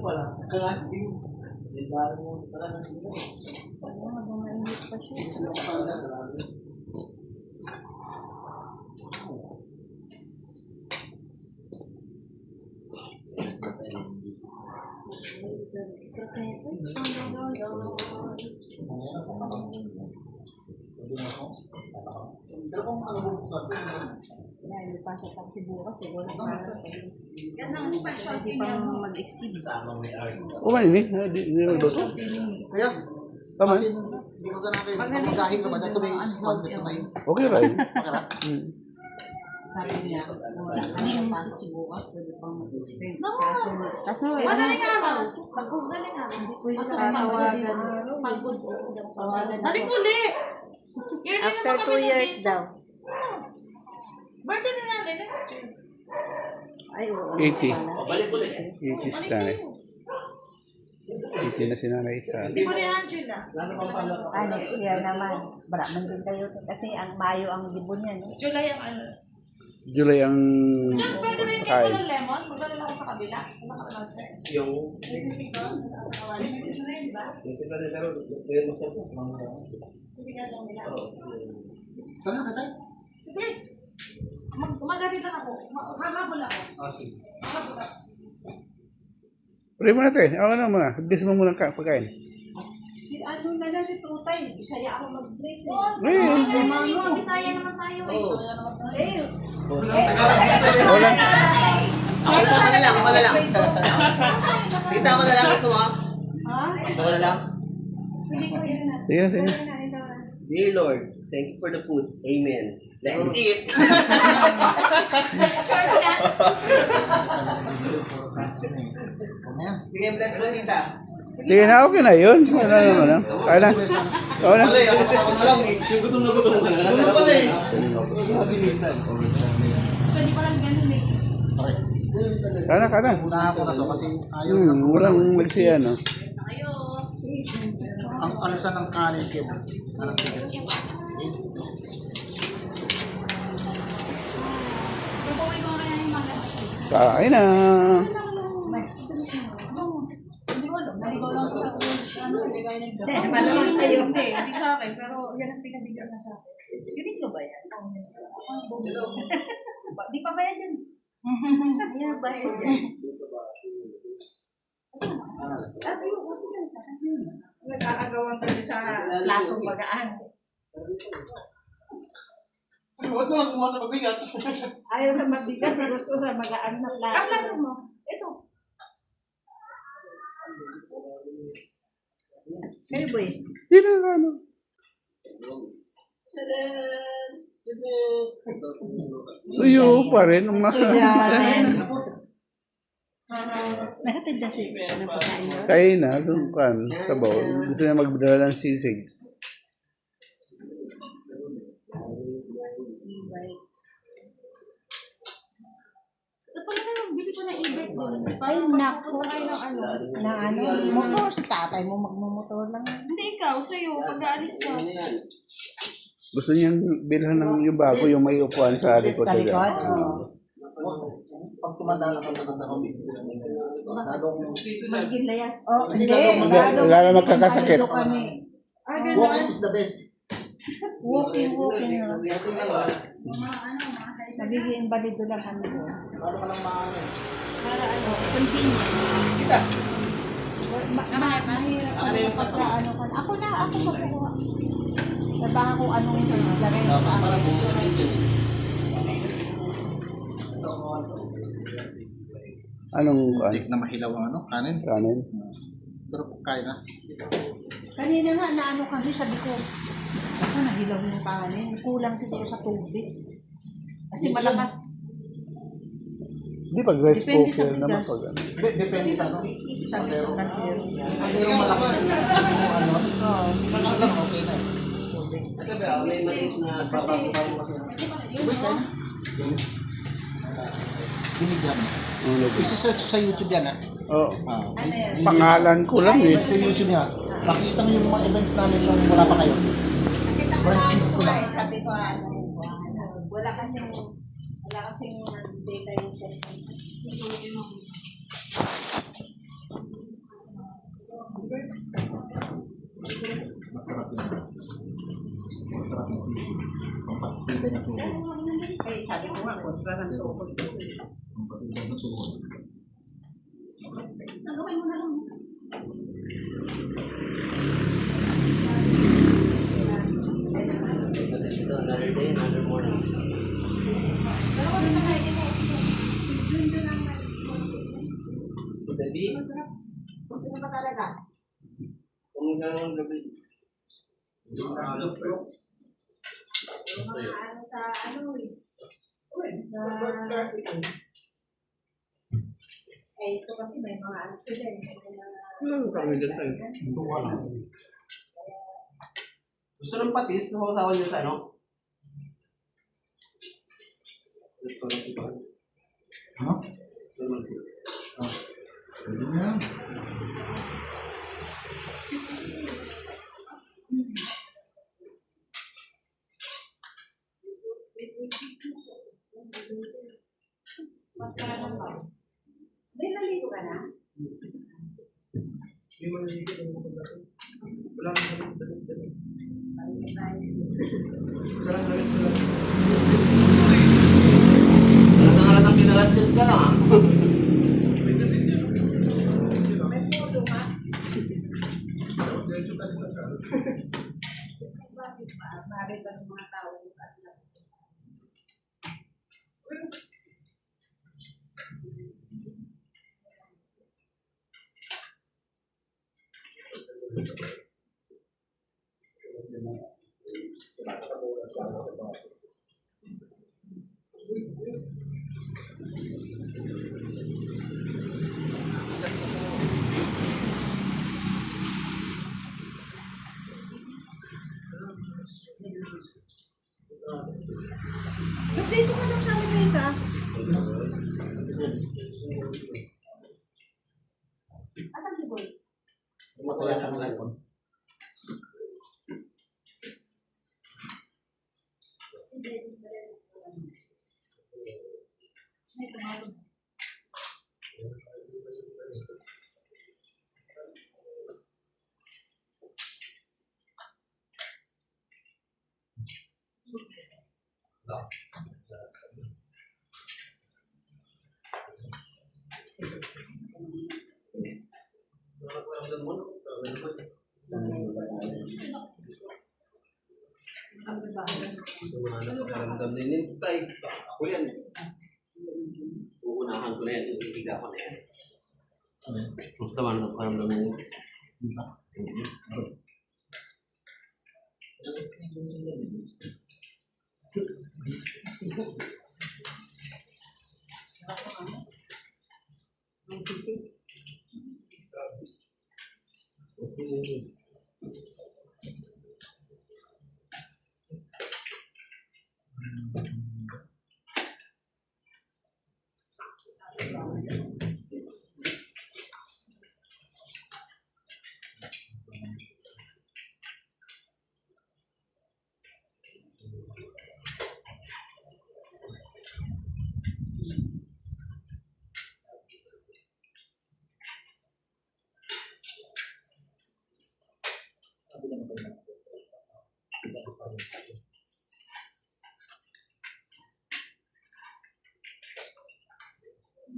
pala. Kalasin. Dahil mo talaga dito. Habang mainit pa siya. Pero kung ano mo sa Hindi pa siya pang siguro. Siguro na Yan ang specialty hindi niya. pang mag-exceed. Oh, ini, di luto. kaya, Tama. kasi hindi ko ganang kayo. Magahin ka ba? Dahil ko may isipon dito na yun. Okay rin. Okay lang? Sabi niya, sisling sa Sibukas, pwede pang mag-extend. No. Kaso, Madaling araw. Madaling araw. hindi pwede Pasok sa ang tawagan. Pagod. Tawagan Balik ako. uli. Yearly After naman kami 2 years nandito. daw. Birthday na natin next year. Ay, oo. 80. Balik ulit. 80 style. 80 na si Nanay Isa. Hindi mo ni Angela. Lalo pang pala. Next year naman. Brahman din kayo. Kasi ang Mayo ang gibon niya. No? July ang ano. July ang Diyan, pwede rin yung kain. ng lemon. Magdala ako sa kabila. Ano ka naman sir? Yung... Sisisig ko. Diba? Pero, pero masarap. Hindi ka lang nila. Saan ka tayo? Sige. Magalit lang ako. Mahabol ako. Sige. Mahabol ako. Pray mo natin. Ako na muna. Bis mo muna ang pagkain. Si ano na lang si Tutay. Bisaya ako mag-bless eh. Bisaya naman tayo eh. Wala. Ako na lang. Tita ko na lang. Gusto mo? Ha? Ako na lang. Pwede ko rin na. Sige, sige. Dear Lord, thank you for the food. Amen. Let's eat. Sige, bless mo, tita. Sige na, okay na yun. Wala naman na. Kaya na. Oo na. Wala, ako na lang eh. Yung gutom na gutom ka na. Gutom pala eh. Mabilisan. Pwede pa lang ganun eh. Kaya na, kaya na. Unahan ko na to kasi ayaw na po. Walang magsiya, no? Tayo. Ang alasan ng kanin kaya. Alam ko kasi. Pupuwi ko kaya yung mga. Kain na. Hindi ko alam. Naligaw lang ako sa ano, ligay na Eh, malamang sa'yo. Hindi sa akin, pero yan ang pinabigyan na sa akin. Ganito ba yan? Di pa bayad yan. Ayan, bayad yan. Sabi ko, buti ka sa akin. Nag-aagawan kami sa platong bagaan. Huwag mo lang kumuha sa pabigat. Ayaw sa mabigat, gusto sa magaan na plato. Ang plano mo? Ito. Kayo ba eh? Sino na, ano? Suyo pa rin. Suyan. Nakatid na si pagkain doon. Kain na. Doon kan. Sabaw. Gusto niya magdala ng sisig. Ba't pala kayo magbili ko ng e-bike doon? Ay, naku. Na ano, motor. Si tatay mo magmumotor lang. Hindi ikaw, sa'yo, pag-aalis ka. Gusto niyang bilhan ng yung bago, yung may upuan sa likod. Sa likod? niya. Oo. Pag tumanda na kami sa kami. Lalong... Magiging layas. Oh, hindi. Lalo magkakasakit. Malilo kami. Walking is the best. Walking na. Walking na lang. Nagiging invalido lang kami doon. Lalo ka lang maano. Para ano, convenient. Kita. Mahirap kami pagka ano ka. Ako magkukuha. Baka kung anong lagay mo sa Para akin. po. Anong kuan? Tik na mahilaw ang ano, kanin. Kanin? Pero kaya na. Kanina nga naano kami, sabi ko, ako nahilaw yung kanin. Kulang siguro sa tubig. Kasi malakas. Hindi pag rice Depende sa cooker naman bigas. pag ano. Depende sa ano. Sabi ko kanina. Ang derong malaki. Ano? Oo. Malaki lang, okay na. May maliit na babago kasi. Wait, kaya na. Binigyan. Ano ba? Isi-search sa YouTube yan, ha? Oh, Ano yan? pangalan ko lang eh. Sa YouTube niya. Makita mo yung mga events namin nung wala pa kayo. Nakita ko lang Francisco ito lang. eh. Sabi ko, wala kasing data yung cellphone. sabi ko nga, kontra ng tukol. Nagawin mo na lang. Kasi ito, another day, another morning. Pero kung na kayo, So, baby, sino ba talaga? kung hanggang gabi. Mga ano sa ano eh. Ito kasi may mga ano sila eh. Kami ganito eh. Gusto ng patis na masasawa niyo sa ano? Gusto ng sipa. Ano? Gusto ng sipa. Pwede na yan. May naligo ka na? Wala nang dalit. Halatang kinalatid ka lang ah. May photo ka? Bakit ba? Bakit ba ng mga tao? Dito ka lang sa amin guys ha? Asan si Boy? Mataya ka ng iPhone. Gusto mo na nakaramdam na yun. Style. Ako yan. Uunahan ko na yan. Iiga ko na yan. Gusto mo na nakaramdam na yun.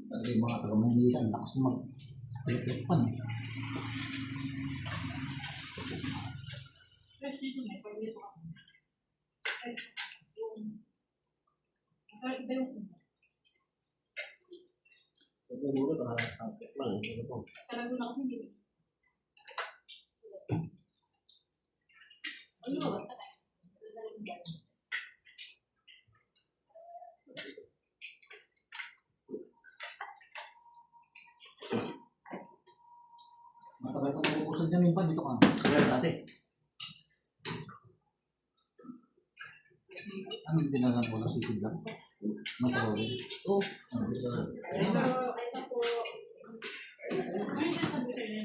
Kasi mga taga-Manila, lakas mag-telepan. Siguro nakakapit lang. Sarado na kasi hindi. Ano ba? Matagal ka nag-uusad yan yung pa, dito ka. Kaya dati. Anong dinalang mo ng sikid lang? Masarap rin. Oo. Ito po. Ano siya sabi sa inyo?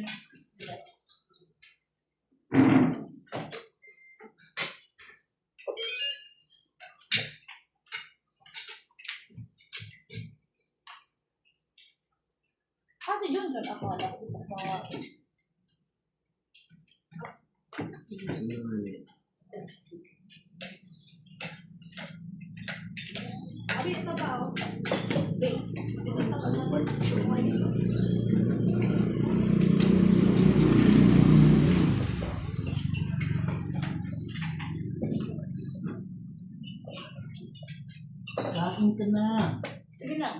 Kasi Johnson ako alam ko mga Abi, ito ba? Oh? Kain ka na. Sige lang.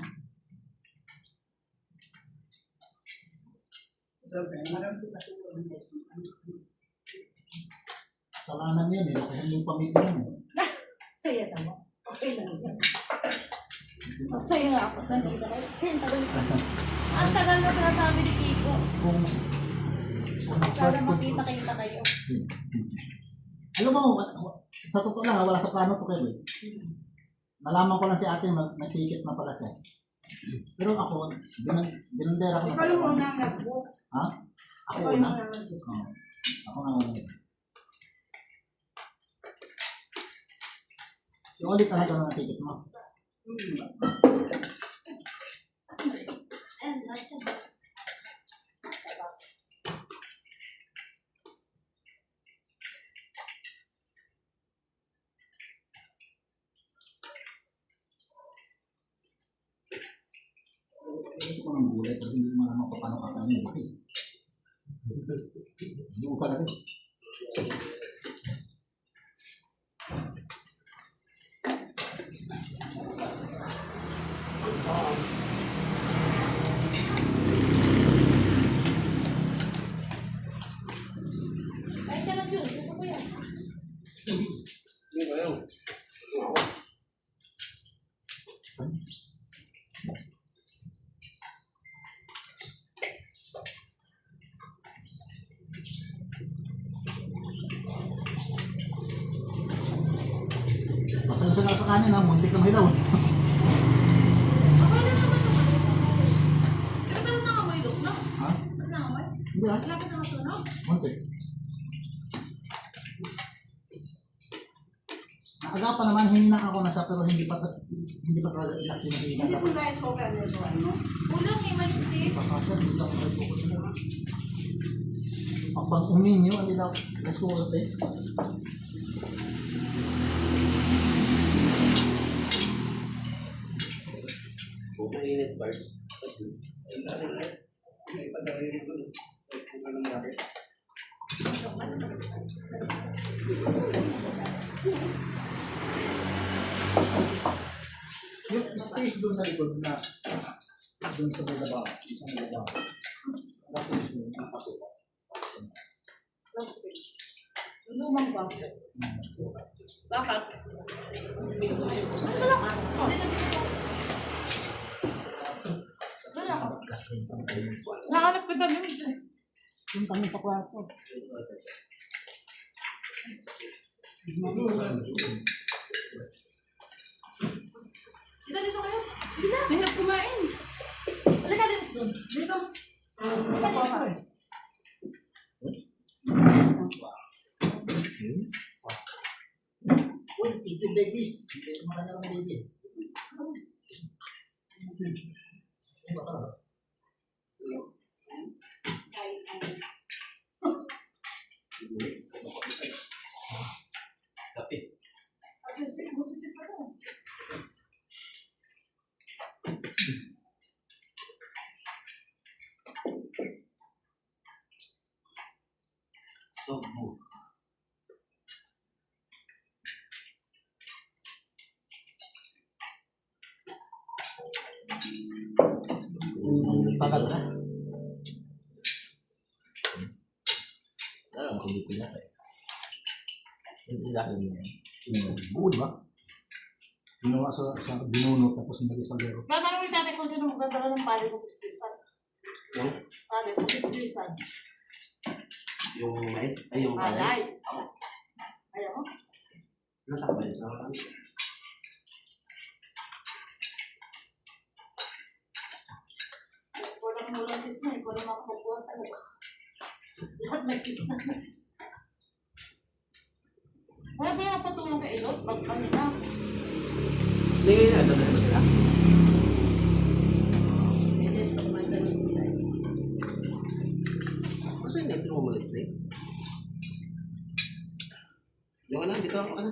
Kasalanan mo yan eh. Lakayan yung pamilya mo. Saya naman. Okay lang yan. Masaya nga ako. Nandito kayo. Kasi ang tagal ko. Ang tagal na sinasabi ni Kiko. Kung Sana makita-kita kayo. alam mo, sa totoo lang, wala sa plano to kayo. Nalaman ko lang si ate, may ticket na pala siya. Pero ako, binundera ko na. Ikaw yung unang nag-book. Ha? Ako Ikaw yung una? unang nag-book. Oo. Ako na una. Si Oli talaga ng ticket mo. Gusto ko ng gulay pero hindi mo alam kung paano kakainin. Hindi ko talaga. Ay, ka lang yun. Ito ko yan. Hindi ba yun? Pasensya na sa kanin ha, muntik na mahilaw. Okay lang naman naman. Pero parang nangamoy look, no? Ha? Ba't nangamoy? Hindi ha? Lapit na masunog. Muntik. Naagapan naman, hinina ako na siya pero hindi pa talaga iyak yung hinina. Hindi kung rice cooker nito, ano? Kulang eh, maligpit. Baka siya, hindi lang ako focus na. Ang pang-umin nyo, hindi lang, let's go ulit eh. Kung mainit, Bart. Ang dami na. May pag-arinig ko. Kung anong bakit. Yung space doon sa likod na, doon sa may labaw, sa may labaw. Kasi yung nakasukat. Lumang ba? Bakit? Nakalap ka na dun. Yung kami sa kwarto. Dito, dito kayo. Sige na. Hirap kumain. Halika din doon. Dito. Halika din. Uy, ito veggies. Hindi ko makanya ng baby. Tapi, Musisit pa na. so good. Tagal na. Alam ko dito na tayo. Hindi natin yun. Buo, di ba? Ginawa sa binunot tapos nilagay sa gero. Tatanungin natin kung sino magdadala ng pali sa pispisan. Yung, Pali sa pispisan. yung mais, ay yung Palay. Ayaw mo? nasa kapal sa mga Walang kiss na. Ikaw lang makakuha talaga. Lahat may kiss na. Wala ba yung patulong kay Elot? Ba't kami na? Hindi, ano na ba sila? Kasi hindi ito mo malit eh. Yung ano, dito ako ano.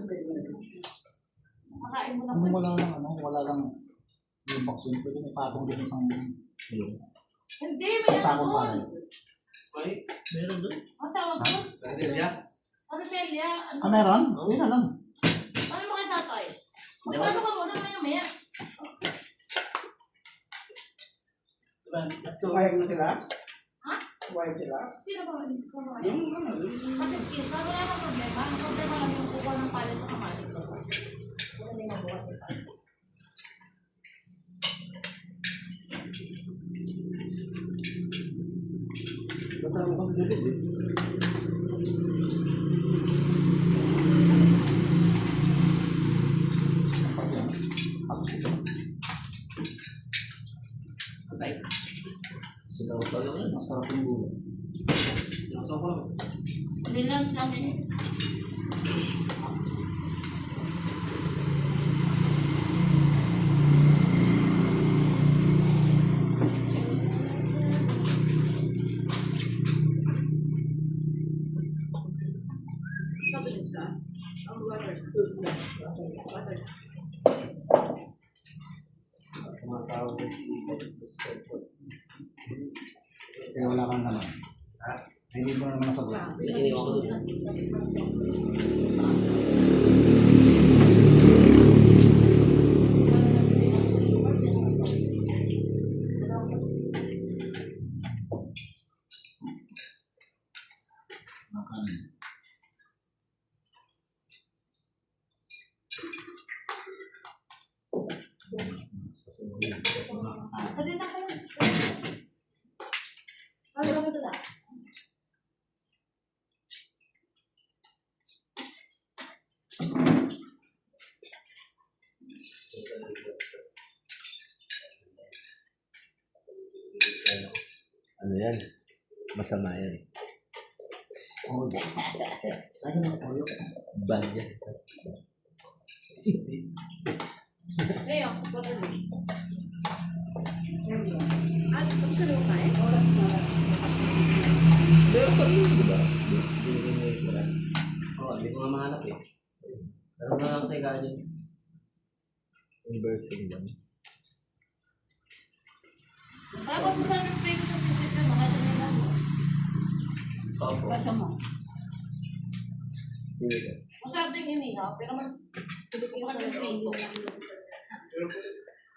Makain mo na Kung po. wala lang, ano, wala lang yung vaccine, pwede may patong din isang Hindi, may isang ano sakong doon. palay. May, meron doon. Ang tawag ko? Nandiyan. Aricelia. Ah, meron? Uwi na lang. Ano mo kay tatay? Magkano ka muna maya-maya? Kumayag na sila? Ha? Kumayag sila? Sino ba? Sino ba? Pati skills, wala namang problema. Ang problema lang yung kukuha ng pala sa kamatis. Kasi hindi mabuhat ito. Kasama ko si David eh. Pag yan, pag-ito. Patay. Sinaw pa lang yan. Masarap yung gulo. Sinaw ko lang. Relax lang yun. Tumatawag na si Kaya wala kang naman. Ha? Hindi mo naman nasagot. Iniiwan ko doon. Makanin. Sabi na kayo. Ano ba ito na? Ano yan? Masama yan. Oh, kaya na po yun. Bad yan. Ngayon, what are you? Ano, gusto mo kain? Pero ito rin, di ba? Oo, hindi ko nga mahanap eh. Ano na lang sa ikaan yun? Inversion lang. Tapos sa sabi prito sa sisit mo, kasi nila mo. Opo. Basta mo. Sige ka. Masyadong inihaw, pero mas makasalanan yung prito.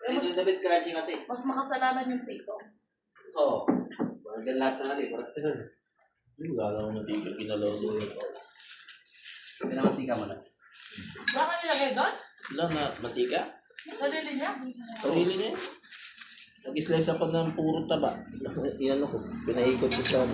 Ito David crunchy kasi. Mas makasalanan yung prito. Oo. Mga lahat na natin. Parang sila. Yung galaw na dito. Pinalaw doon ito. Pinamatika mo na. Wala ka nilagay doon? Wala na. Matika? Sarili niya? Sarili niya. Nag-slice ako ng puro taba. Inano ko. Pinaikot ko sa